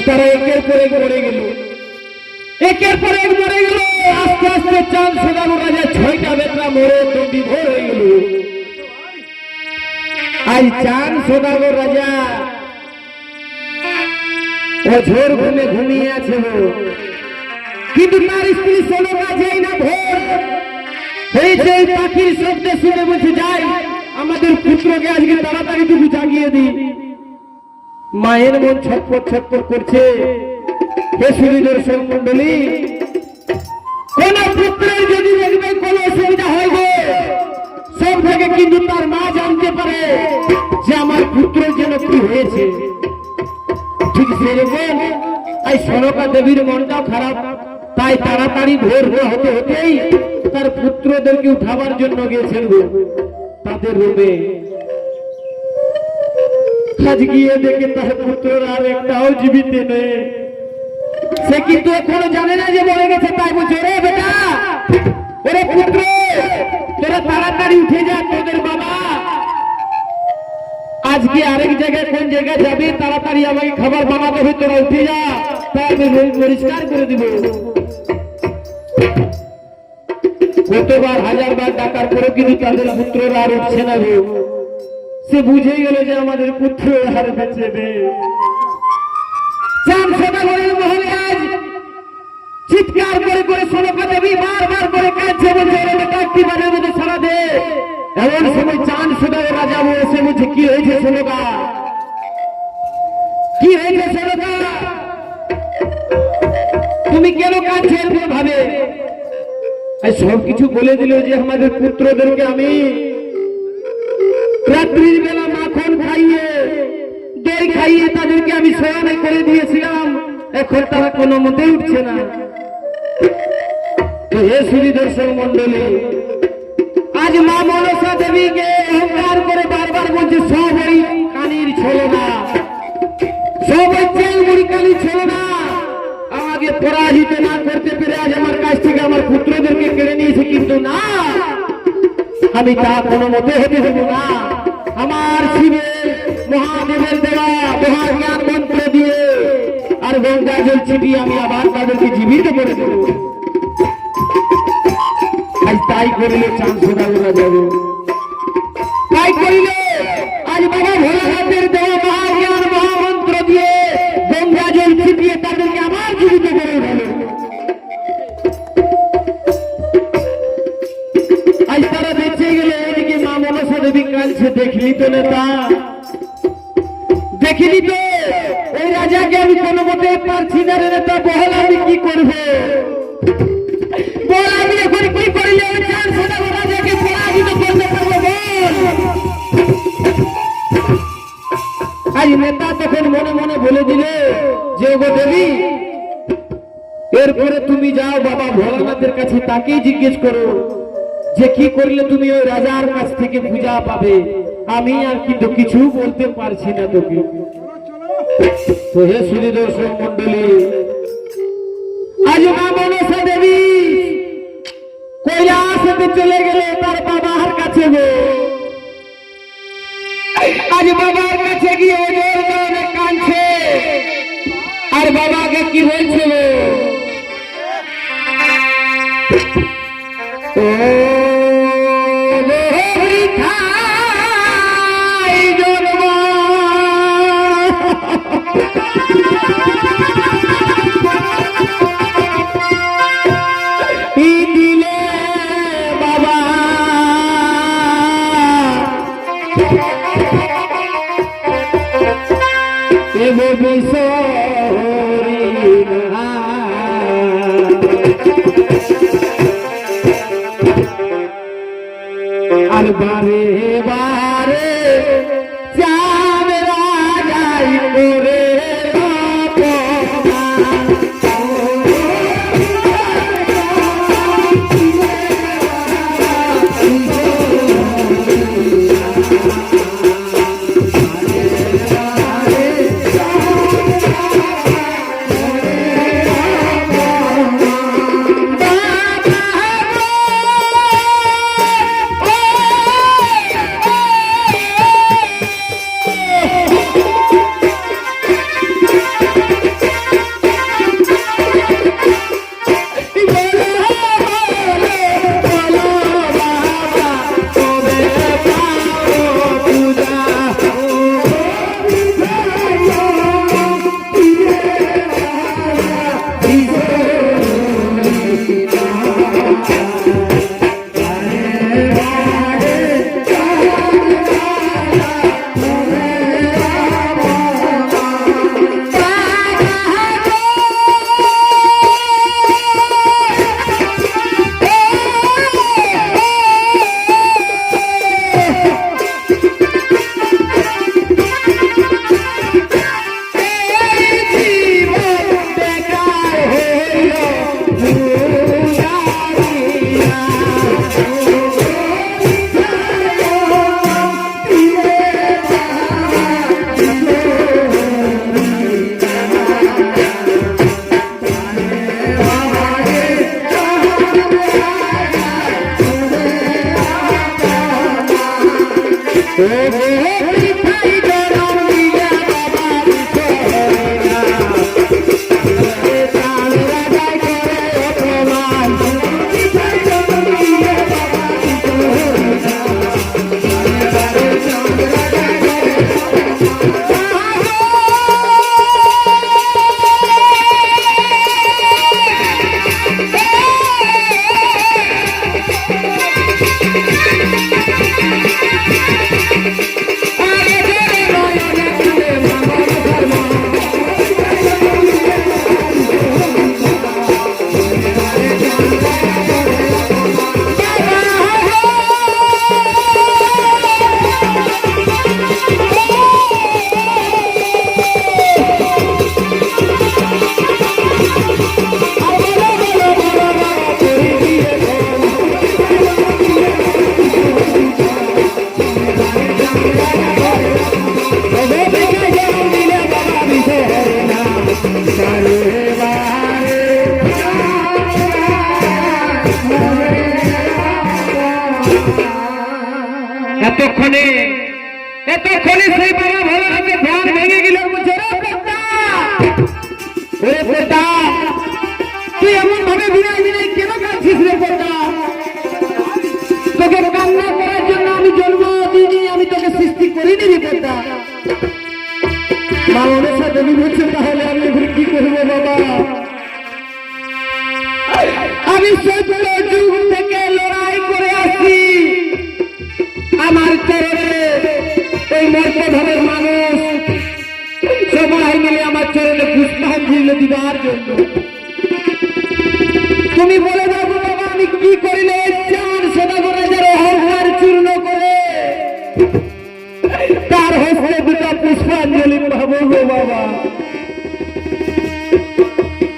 S1: তারা একের পর এক মরে গেল, একের পর এক মরে গেল। আস্তে আস্তে চাঁদ সদাগর রাজা 6টা বেটা মরে তো বিভোর হয়ে গেল। আজ চাঁদ সদাগর রাজা অঝোর ঘুমে ঘুমিয়ে আছে, কিন্তু তার স্ত্রী ষোলো বাজেই না ভোর হয়েছে। এই পাখির শব্দ শুনে বলছে যাই আমাদের পুত্রকে আজকে তাড়াতাড়ি টুকু জাগিয়ে দিই। মায়ের মন ছটফট ছটফট করছে। হে সুধী দর্শক মন্ডলী, কোন পুত্রের যদি দেখবে কোন অসুবিধা হয় গো, সব থেকে কিন্তু তার মা জানতে পারে যে আমার পুত্রের জন্য কি হয়েছে। ঠিক সেরকম এই সনকা দেবীর মনটাও খারাপ, তাই তাড়াতাড়ি ভোর হতে হতেই তার পুত্রদেরকে উঠাবার জন্য গিয়েছেন গো তাদের রুমে। আজ গিয়ে দেখে তার পুত্রের আর একটাও জীবিত নেই। সে কিন্তু এখনো জানে না যে মরে গেছে, তাই বলছে রে বেটা, ওরে পুত্র, তোরা তাড়াতাড়ি উঠে যা, তোদের বাবা আজকে আরেক জায়গায় কোন জায়গায় যাবে, তাড়াতাড়ি আমাকে খাবার বানাতে হবে, তোরা উঠে যা, তাই আমি পরিষ্কার করে দিব। কতবার হাজারবার ডাকার পরেও কিন্তু তাদের পুত্ররা আর উঠছে না গো। সে বুঝে গেল যে আমাদের পুত্র আর বেঁচে নেই। চাঁদ সদাগরের মহলে আজ চিৎকার করে করে সনকা দেবী বারবার করে কাঁদছে, বলছে রে বেটা একটি বারের মধ্যে সারা দে। এমন সময় চাঁদ সদাগর রাজা এসে বলছে, কি হয়েছে সনকা, কি হয়েছে সনকা, তুমি কেন কাঁদছো এরকম ভাবে? সব কিছু বলে দিল যে আমাদের পুত্রদেরকে আমি রাত্রির বেলা মাখন খাইয়ে দই খাইয়ে তাদেরকে আমি শয়নে করে দিয়েছিলাম, এখন তারা কোনো মতে উঠছে না। তো হে সুধী দর্শক মন্ডলী, আজ মা মনসা দেবীকে অহংকার করে বারবার বলছে সব ওই কানির ছলনা, সব ওই চেলমুড়ি কানির ছলনা, আমাকে পরাজিত না করতে পেরে আজ আমার কাছ থেকে আমার পুত্রদেরকে কেড়ে নিয়েছে। কিন্তু না, আমি তা কোনো মতে হতে দেব না। আমার শিবের মহাদেবের দেওয়া মহাজ্ঞান মন্ত্র দিয়ে আর গঙ্গা জল ছিটিয়ে আমি আবার তাদেরকে জীবিত করে দেব। আজ তাই করিলে চাঁদ সদাগরা যাব, তাই করিলে আজ বাবা ভোলানাথের দেওয়া মহাজ্ঞান মহামন্ত্র দিয়ে গঙ্গা জল ছিটিয়ে তাদেরকে আবার জীবিত করে দেব। আজ তারা বেঁচে গেলে এদিকে মা মনসা দেবী কাঁদছে। দেখলি তো নেতা, দেখিনি তো ওই রাজাকে আমি কোনো মতে পারছি না রে নেতা, বল আমি কি করবো, বল আমি এখন কি করিলে ওই চাঁদ সদাগর রাজাকে পরাজিত করতে পারবো, বল। আজ নেতা তখন মনে মনে বলে দিলে যে গো দেবী, এরপরে তুমি যাও বাবা ভোলানাথের কাছে, তাকেই জিজ্ঞেস করো যে কি করলে তুমি ওই রাজার কাছ থেকে পূজা পাবে, আমি আর কিন্তু কিছু বলতে পারছি না তোকে। তো হে সুধী দর্শক মন্ডলী, আজ মা মনসা দেবী কৈলাসে চলে গেলে তার বাবার কাছে গো। আজ বাবার কাছে গিয়ে ওদের কাঁদছে, আর বাবাকে কি বলছে গো, ও আর বারে বারে চাঁদ রাজাই করে এতক্ষণে এতক্ষণে সেই বাবা ভোলানাথে ধ্যান ভেঙে গেল। বলছে ওরে পোতা তুই এমন ভাবে বিনাই বিনাই কেন কাঁদছিস রে পোতা? তোকে কান্না করার জন্য আমি জন্ম দিইনি, আমি তোকে সৃষ্টি করিনি রে পোতা। মা মনসা দেবী বলছে তাহলে আমি এখন কি করবো বাবা? আমি সত্য যুগ থেকে লড়াই করে আসি, আমার চরণে এই মর্যাদার মানুষ সবাই মিলে আমার চরণে পুষ্পাঞ্জলি দিবার জন্য। তুমি বলে দাও বাবা আমি কি করিলে চাঁদ সদাগর রাজার অহংকার চূর্ণ করে তার হস্তে দুটা পুষ্পাঞ্জলি পাবো গো বাবা?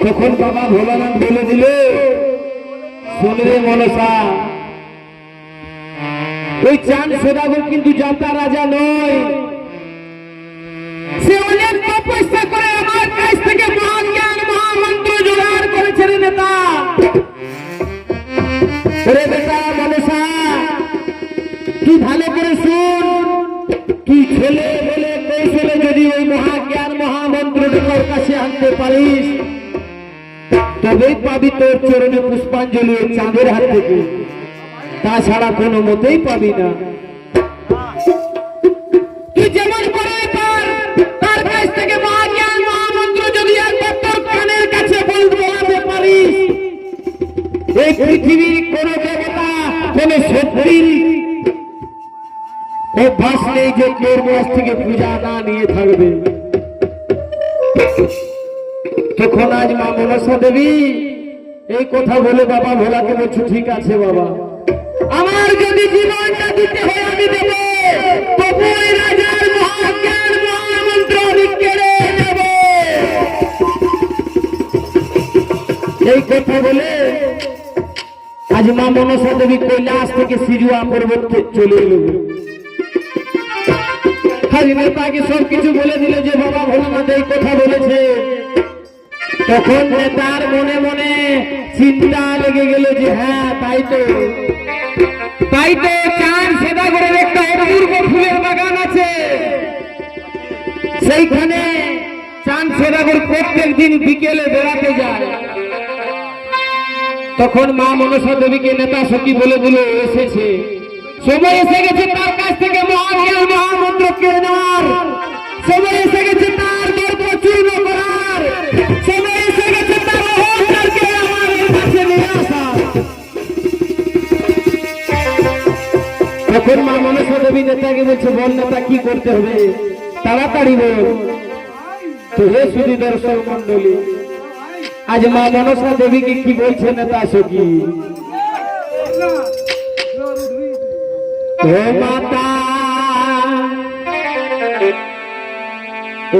S1: তখন বাবা ভোলানাথ বলে দিল শোনরে মনসা, ওই চাঁদ সদাগর কিন্তু জাতা রাজা নয়, সে অনেক তপস্যা করে আমার কাছ থেকে মহাজ্ঞান মহামন্ত্র জোগাড় করেছে রে নেতা। রে বেটা মনসা তুই ভালো করে শুন, তুই ছেলে বলে কৌশলে যদি ওই মহাজ্ঞান মহামন্ত্র তোর কাছে আনতে পারিস তবেই পাবি তোর চরণে পুষ্পাঞ্জলি চাঁদের হাত থেকে, তাছাড়া কোনো মতেই পাবি না। তুই যেমন করে তার কাছ থেকে মহাজ্ঞান মহামন্ত্র যদি একবার তোর কানের কাছে বলতে পারিস এই পৃথিবীর কোন দেবতা কোন শক্তির অভ্যাস নেই যে তোর কাছ থেকে পূজা না নিয়ে থাকবে। তখন আজ মা মনসা দেবী এই কথা বলে বাবা ভোলাকে বলছে ঠিক আছে বাবা, আমার যদি জীবনটা দিতে হয় আমি দেব, তবু ওই রাজার মহাজ্ঞান মহামন্ত্র আমি কেড়ে নেব। এই কথা বলে আজ মা মনসা দেবী কৈলাস থেকে সিজুয়া পর্বতে চলে এলো। নেতাকে সবকিছু বলে দিল যে বাবা ভোলানাথ এই কথা বলেছে। তখন নেতার মনে মনে চিন্তা লেগে গেল যে হ্যাঁ তাই তো চাঁদ সদাগরের একটা অপূর্ব ফুলের বাগান আছে, সেইখানে চাঁদ সদাগর প্রত্যেক দিন বিকেলে বেড়াতে যায়। তখন মা মনসা দেবীকে নেতা সখী বলে দিল এসেছে সময়, এসে গেছে তার কাছ থেকে মহাজ্ঞান মহামন্ত্র কেড়ে নেওয়ার সময়, এসে গেছে তার গর্ব চূর্ণ করার সময়, এসে গেছে তার অহংকারকে আমাদের কাছে নিয়ে আসা। তখন মা মনসা দেবী নেতাকে বলছে বল নেতা কি করতে হবে তাড়াতাড়ি বল। তো হে শুধু দর্শক মন্ডলী আজ মা মনসা দেবীকে কি বলছে নেতা সখী, ও মাতা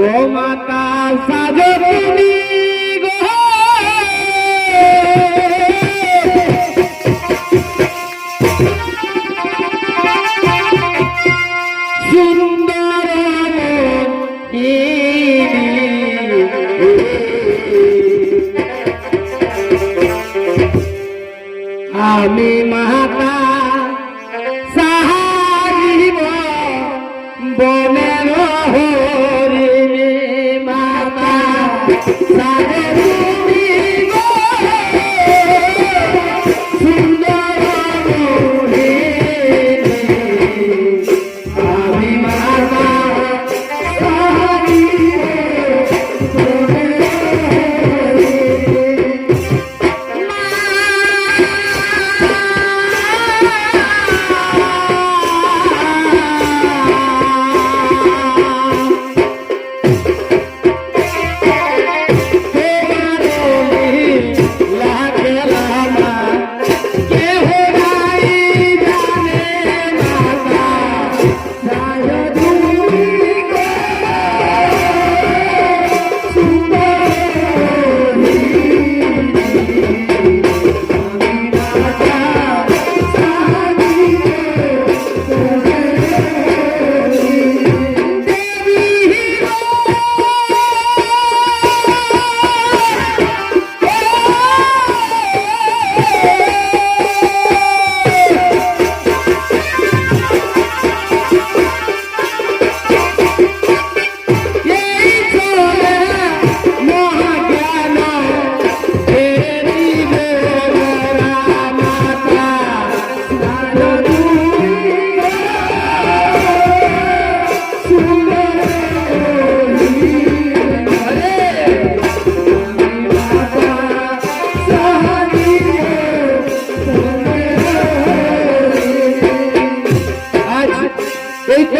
S1: ও মাতা সাজো তুমি গো, সুন্দর আমি মাতা সাহায্য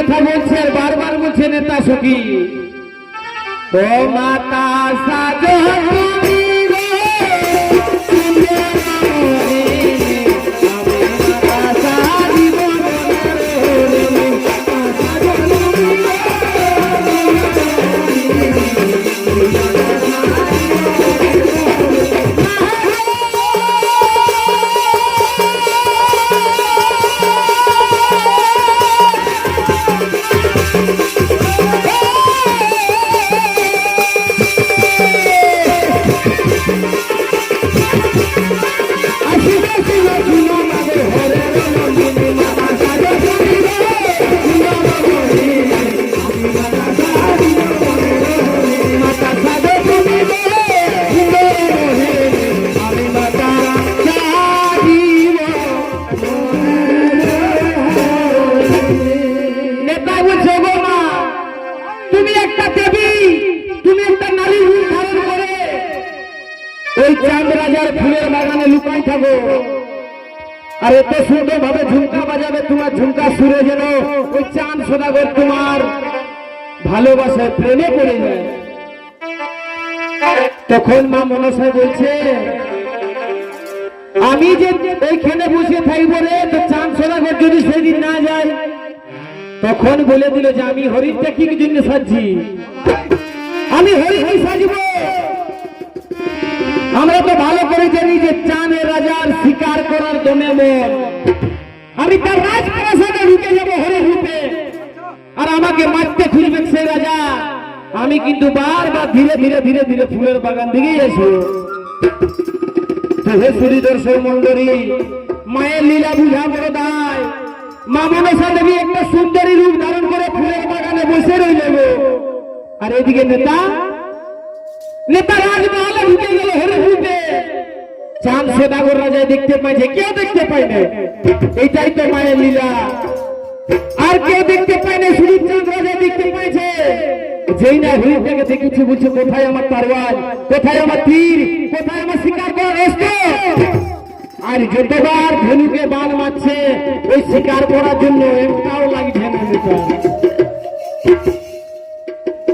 S1: কথা বলছে আর বারবার বলছে নেতা সখী ও মাতা সাজো তুমি গো, আমি মাতা সাজিব আর এত সুন্দর ভাবে ঝুমকা বাজাবে, তোমার ঝুমকা সুরে যেন ওই চাঁদ সদাগর তোমার ভালোবাসায় প্রেমে পড়ে যায়। তখন মা মনসা বলছে আমি যে এইখানে বসে থাকবো রে, তো চাঁদ সদাগর যদি সেদিন না যায়। তখন বলে দিল যে আমি হরিণটা কি জন্য সাজছি, আমি হরিণ সাজবো। আমরা তো ভালো করে জানি যে চাঁদের রাজার শিকার করার দমে মন, আমি তার রাজপ্রাসাদে ঢুকে যাবো হরিণ রূপে, আর আমাকে মারতে খুঁজবে সে রাজা। আমি কিন্তু বারবার ধীরে ধীরে ধীরে ধীরে ফুলের বাগান দিকেই আসবো। হে সুরি দর্শক মন্ডলী, মায়ের লীলা বুঝা বড় দায়। মা মনসা দেবী একটা সুন্দরী রূপ ধারণ করে ফুলের বাগানে বসে রইল, আর এদিকে নেতা রাজমহলে ঢুকে গেল হরিণ রূপে। চাঁদ সদাগর রাজা দেখতে পাইছে, কেউ দেখতে পায় না। এইটাই তো মায়ের লীলা, আর কেউ দেখতে পায় না, শুধু চাঁদ রাজা দেখতে পাইছে। যেই না হরিণটাকে দেখেছি বলছে কোথায় আমার তরোয়াল, কোথায় আমার তীর, কোথায় আমার শিকার করার অস্ত্র। আর যতবার ধনুকে বাণ মারছে ওই শিকার করার জন্য একটাও লাগছে না।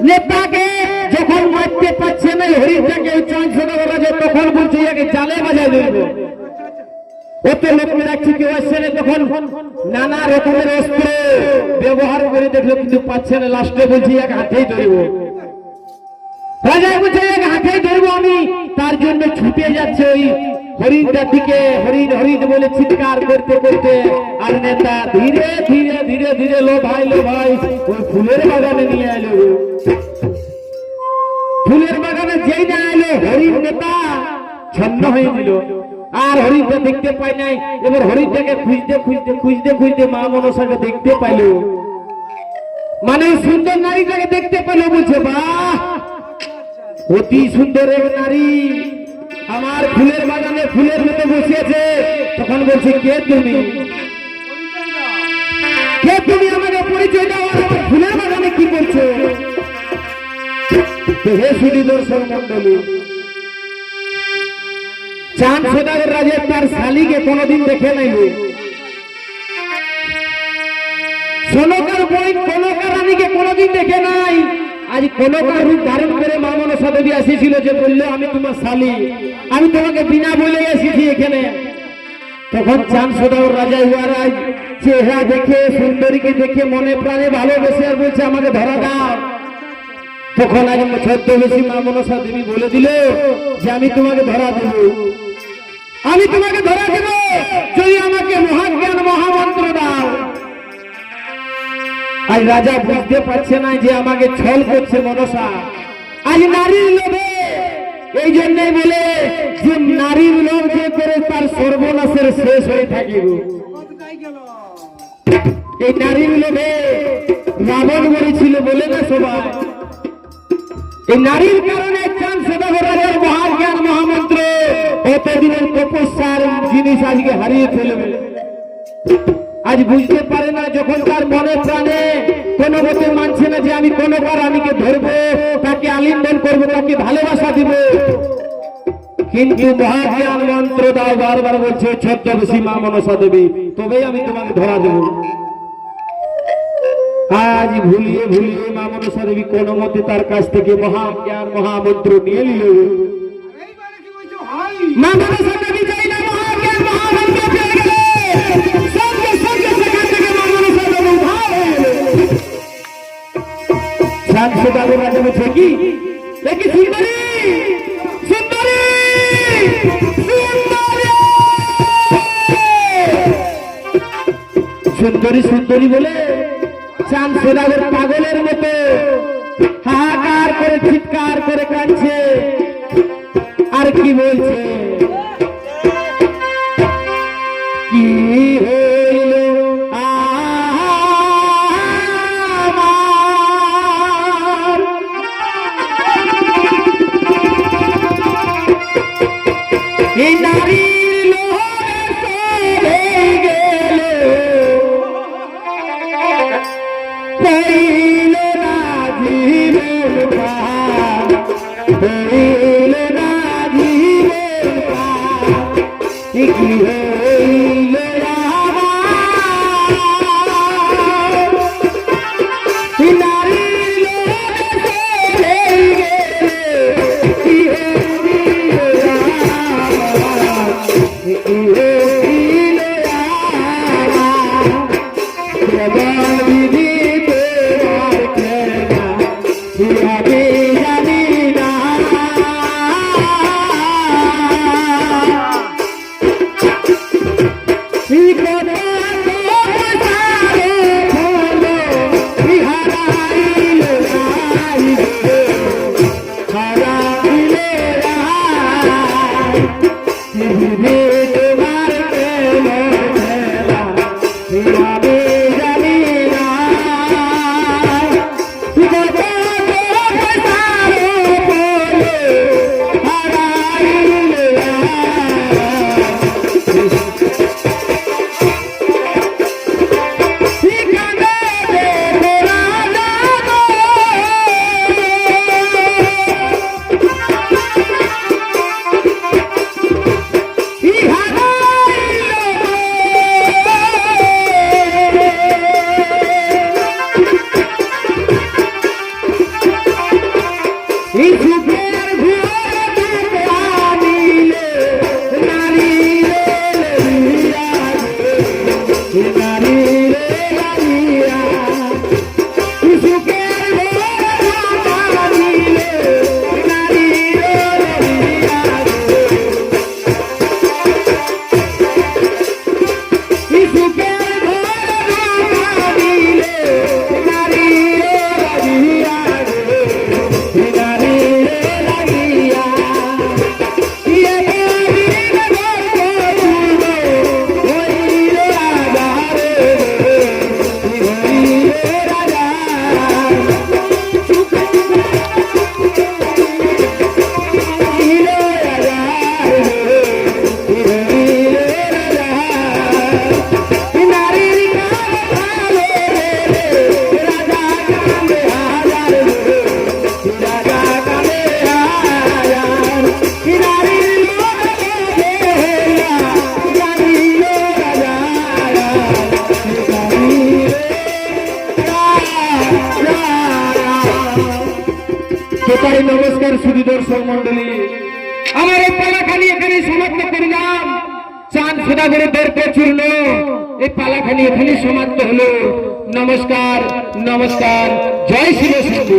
S1: নেতাকে যখন মারতে পারছে না হরিণটাকে চাঁদ সদাগর রাজা, তখন বলছে ইয়াকে জালে বাজায় দেবো। ওতে লোকে রাখছি কেউ আসছে না, তখন নানা রকমের অস্ত্র ব্যবহার করে দেখলো কিন্তু পাচ্ছে না। লাস্টে বলছি এক হাতেই ধরবো। রাজা বলছে এক হাতেই ধরবো আমি, তার জন্য ছুটে যাচ্ছে ওই হরিণটার দিকে। হরিণ হরিণ বলে চিৎকার করতে করতে, আর নেতা ধীরে ধীরে ধীরে ধীরে লো ভাই ওই ফুলের বাগানে নিয়ে এলো। ফুলের বাগানে যেই না এলো হরিণ নেতা ছন্ন হয়ে দিল, আর হরিণটা দেখতে পাই নাই। এবার হরিণটাকে খুঁজতে খুঁজতে খুঁজতে খুঁজতে মা মনসাকে দেখতে পাইল, মানে সুন্দর নারীটাকে দেখতে পেল। বলছে বাহ, অতি সুন্দর এক নারী আমার ফুলের বাগানে ফুলের মতো বসিয়েছে। তখন বলছে কে তুমি, কে তুমি, আমাকে পরিচয় দাও, আমার ফুলের বাগানে কি করছো? হে সুধী দর্শক মন্ডলী, চাঁদ সদাগর রাজা তার শালিকে কোনদিন দেখে নাই। সোনকার বই কনকা রানীকে কোনদিন দেখে নাই। আজ কনকার রূপ ধারণ করে মা মনসা দেবী এসেছিল, যে বললো আমি তোমার শালি, আমি তোমাকে বিনা বলে এসেছি এখানে। তখন চাঁদ সদাগর রাজা ইহারাজ চেহারা দেখে, সুন্দরীকে দেখে মনে প্রাণে ভালোবেসে আর বলছে আমাকে ধরা দাও। তখন আজ ছদ্মবেশী মা মনসা দেবী বলে দিল যে আমি তোমাকে ধরা দেব, আমি তোমাকে ধরা দেব যদি আমাকে মহাজ্ঞান মহামন্ত্র দাও। আজ রাজা বুঝতে পারছে না যে আমাকে ছল করছে মনসা, আজ নারীর লোভে। এই জন্যই বলে যে নারীর লোভ যে করে তার সর্বনাশের শেষ হয়ে থাকিব। এই নারীর লোভে রাবণ মরেছিল বলে না সবাই। এই নারীর কারণে চাঁদ সদাগর রাজার মহাজ্ঞান মহামন্ত্র এতদিনের তপস্যার জিনিস আজকে হারিয়ে ফেলবে। আজ বুঝতে পারে না, যখন তার মনে প্রাণে কোন মতে মানছে না যে আমি কোনবার রানীকে ধরবো, তাকে আলিঙ্গন করবো, তাকে ভালোবাসা দিব। কিন্তু মহাজ্ঞান মন্ত্র দাও বারবার বলছে ছদ্মবেশী মা মনসা দেবী, তবেই আমি তোমাকে ধরা দেব। আজ ভুলিয়ে ভুলিয়ে মা মনসা দেবী কোনো মতে তার কাছ থেকে মহাজ্ঞান মহামন্ত্র নিয়ে নিল। মা মনসা দেবী চাই না মহাজ্ঞান মহামন্ত্র পেয়ে গেলে সঙ্গে সঙ্গে সেখান থেকে মা মনসা দেবী উদ্ধার হয়ে গেল। শান্ত রাজা বলছে কি দেখি সুন্দরী সুন্দরী সুন্দরী সুন্দরী বলে চাঁদ সোদাগর পাগলের মতো হাহাকার করে চিৎকার করে কাঁদছে আর কি বলছে কি হইল আমার এই নারীর লোহে গেল হইল না জীবন পার হইল না জীবন পার কি হইল আমার নারীর লোহে গেল কি হইল আমার কি হইল আমার বিধি তোমার খেলা আমি জানি না নমস্কার সুধী দর্শক মন্ডলী, আমার এই পালাখানি এখানে সমাপ্ত করলাম। চাঁদ সদাগরের দর্পে চূর্ণ এই পালাখানি এখানে সমাপ্ত হলো। নমস্কার নমস্কার, জয় শিব শম্ভু।